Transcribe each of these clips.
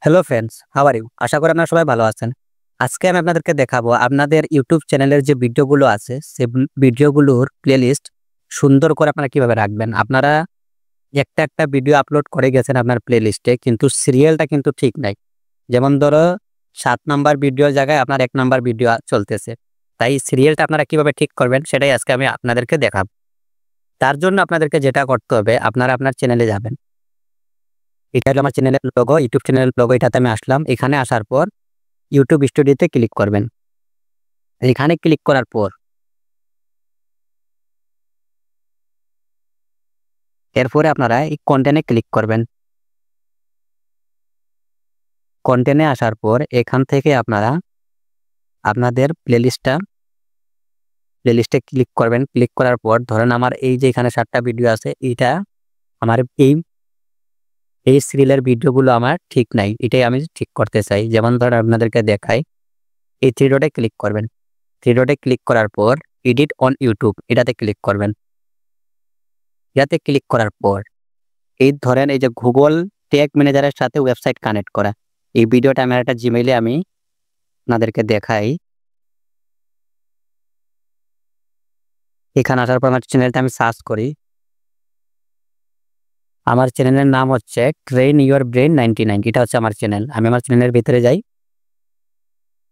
Hello friends, how are you? আশা করি আপনারা সবাই ভালো আছেন। আজকে আমি আপনাদেরকে দেখাবো আপনাদের ইউটিউব চ্যানেলের যে ভিডিওগুলো আছে, সে ভিডিওগুলোর প্লেলিস্ট সুন্দর করে আপনারা কিভাবে রাখবেন। আপনারা একটা ভিডিও আপলোড করে গেছেন আপনার প্লেলিস্টে, কিন্তু সিরিয়ালটা কিন্তু ঠিক নাই। যেমন ধরো ৭ নাম্বার ভিডিওর জায়গায় আপনার ১ নাম্বার ভিডিও চলতেছে। তাই সিরিয়ালটা আপনারা কিভাবে ঠিক করবেন সেটাই আজকে আমি আপনাদেরকে দেখাবো। তার জন্য আপনাদেরকে যেটা করতে হবে, আপনারা আপনার চ্যানেলে যাবেন। এটা হলো আমার চ্যানেলের লোগো, ইউটিউব চ্যানেলের লোগো। এটাতে আমি আসলাম। এখানে আসার পর ইউটিউব স্টুডিওতে ক্লিক করবেন। এখানে ক্লিক করার পর এরপরে আপনারা এই কন্টেন্টে ক্লিক করবেন। কন্টেন্টে আসার পর এখান থেকে আপনারা আপনাদের প্লেলিস্টে ক্লিক করবেন। ক্লিক করার পর ধরেন আমার এই যে এখানে ৭ টা ভিডিও আছে, এইটা আমার এই সিরিয়ালের ভিডিওগুলো আমার ঠিক নাই। এটাই আমি ঠিক করতে চাই। যেমন ধরেন আপনাদেরকে দেখাই, এই 3 ডটে ক্লিক করবেন। 3 ডটে ক্লিক করার পর এডিট অন ইউটিউব এটাতে ক্লিক করবেন। এটাতে ক্লিক করার পর এই ধরেন এই যে গুগল ট্যাগ ম্যানেজারের সাথে ওয়েবসাইট কানেক্ট করা, এই ভিডিওটা আমার একটা জিমেইলে আমি আপনাদেরকে দেখাই। এখানে আসার পর আমার চ্যানেলটা আমি সার্চ করি। আমার চ্যানেলের নাম হচ্ছে ট্রেন ইউর ব্রেন 99। এটা হচ্ছে আমার চ্যানেল। আমি আমার চ্যানেলের ভিতরে যাই।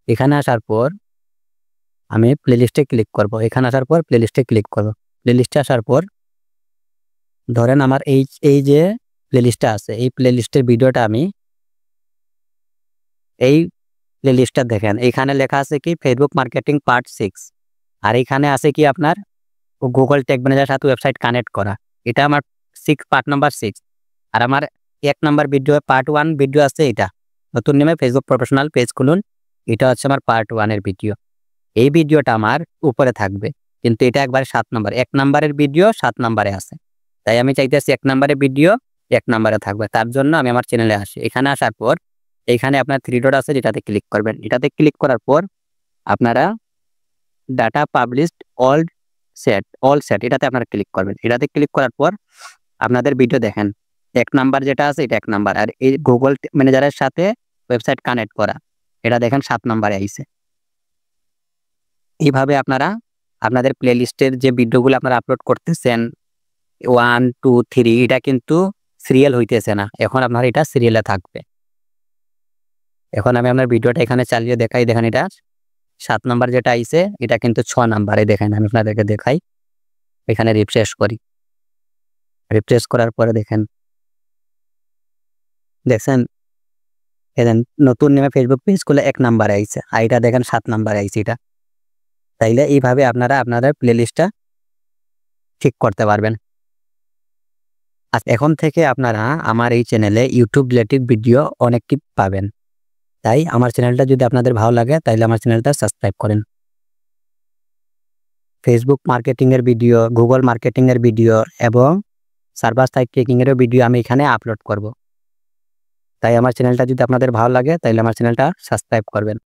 এখানে আসার পর আমি প্লেলিস্টে ক্লিক করব। এখানে আসার পর প্লেলিস্টে ক্লিক করব। প্লেলিস্টে আসার পর ধরেন আমার এই যে প্লেলিস্টটা আছে, এই প্লেলিস্টের ভিডিওটা আমি এই প্লেলিস্টটা দেখেন। এখানে লেখা আছে কি ফেসবুক মার্কেটিং পার্ট 6, আর এখানে আছে কি আপনার গুগল ট্যাগ ম্যানেজারের সাথে ওয়েবসাইট কানেক্ট করা। এটা আমার পার্ট নাম্বার 6। আর আমার ১ নাম্বার ভিডিও পার্ট 1 ভিডিও আছে, এটা নতুন নেমে ফেসবুক প্রফেশনাল পেজ খুলুন। এটা হচ্ছে আমার পার্ট 1 এর ভিডিও। এই ভিডিওটা আমার উপরে থাকবে, কিন্তু এটা একবারে ৭ নাম্বার। ১ নাম্বারের ভিডিও ৭ নাম্বারে আছে। তাই আমি চাইতেছি ১ নাম্বারের ভিডিও ১ নাম্বারে থাকবে। তার জন্য আমি আমার চ্যানেলে আসি। এখানে আসার পর এখানে আপনার 3 ডট আছে, যেটাতে ক্লিক করবেন। এটাতে ক্লিক করার পর আপনারা ডাটা পাবলিশড অল সেট এটাতে আপনারা ক্লিক করবেন। এটাতে ক্লিক করার পর আপনাদের ভিডিও দেখেন ১ নাম্বার যেটা আছে এটা ১ নাম্বার, আর এই গুগল ম্যানেজারের সাথে ওয়েবসাইট কানেক্ট করা এটা দেখেন ৭ নাম্বারে আইছে। এইভাবে আপনারা আপনাদের প্লেলিস্টের যে ভিডিওগুলো আপনারা আপলোড করতেছেন 1, 2, 3 এটা কিন্তু সিরিয়াল হইতেছে না। এখন আপনার এটা সিরিয়ালে থাকবে। এখন আমি আপনার ভিডিওটা এখানে চালিয়ে দেখাই। দেখেন এটা ৭ নাম্বার যেটা আইছে এটা কিন্তু ৬ নাম্বারে। দেখেন আমি আপনাদেরকে দেখাই। এখানে রিফ্রেশ করি। রিফ্রেশ করার পরে দেখেন দেখছেন নতুন নেমে ফেসবুক পেজ খুলে ১ নাম্বারে আইছে, আর এটা দেখেন ৭ নাম্বারে আইছে এটা। তাইলে এইভাবে আপনারা আপনাদের প্লেলিস্টটা ঠিক করতে পারবেন। এখন থেকে আপনারা আমার এই চ্যানেলে ইউটিউব রিলেটেড ভিডিও অনেকটি পাবেন। তাই আমার চ্যানেলটা যদি আপনাদের ভালো লাগে তাইলে আমার চ্যানেলটা সাবস্ক্রাইব করেন। ফেসবুক মার্কেটিং এর ভিডিও, গুগল মার্কেটিং এর ভিডিও এবং সার্ভার সাইড ট্র্যাকিং এরও ভিডিও আমি এখানে আপলোড করব। তাই আমার চ্যানেলটা যদি আপনাদের ভালো লাগে তাইলে আমার চ্যানেলটা সাবস্ক্রাইব করবেন।